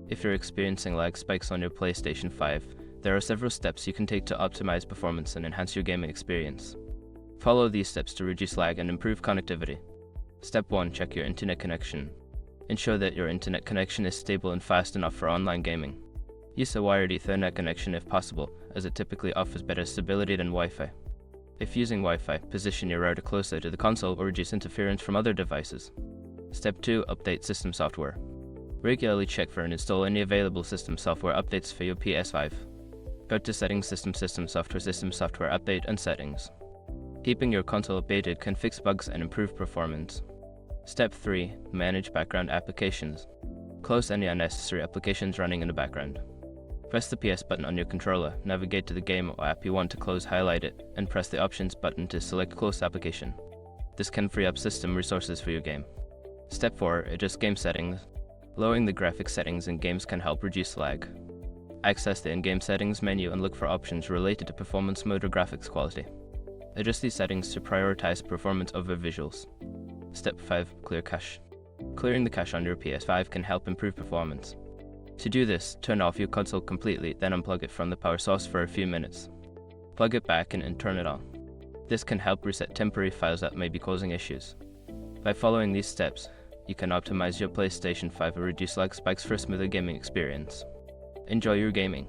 If you're experiencing lag spikes on your PlayStation 5, there are several steps you can take to optimize performance and enhance your gaming experience. Follow these steps to reduce lag and improve connectivity. Step 1. Check your internet connection. Ensure that your internet connection is stable and fast enough for online gaming. Use a wired Ethernet connection if possible, as it typically offers better stability than Wi-Fi. If using Wi-Fi, position your router closer to the console or reduce interference from other devices. Step 2. Update system software. Regularly check for and install any available system software updates for your PS5. Go to Settings, System Software Update, and Settings. Keeping your console updated can fix bugs and improve performance. Step 3. Manage background applications. Close any unnecessary applications running in the background. Press the PS button on your controller, navigate to the game or app you want to close, highlight it, and press the Options button to select Close Application. This can free up system resources for your game. Step 4. Adjust game settings. Lowering the graphics settings in games can help reduce lag. Access the in-game settings menu and look for options related to performance mode or graphics quality. Adjust these settings to prioritize performance over visuals. Step 5. Clear cache. Clearing the cache on your PS5 can help improve performance. To do this, turn off your console completely, then unplug it from the power source for a few minutes. Plug it back in and turn it on. This can help reset temporary files that may be causing issues. By following these steps, you can optimize your PlayStation 5 or reduce lag spikes for a smoother gaming experience. Enjoy your gaming.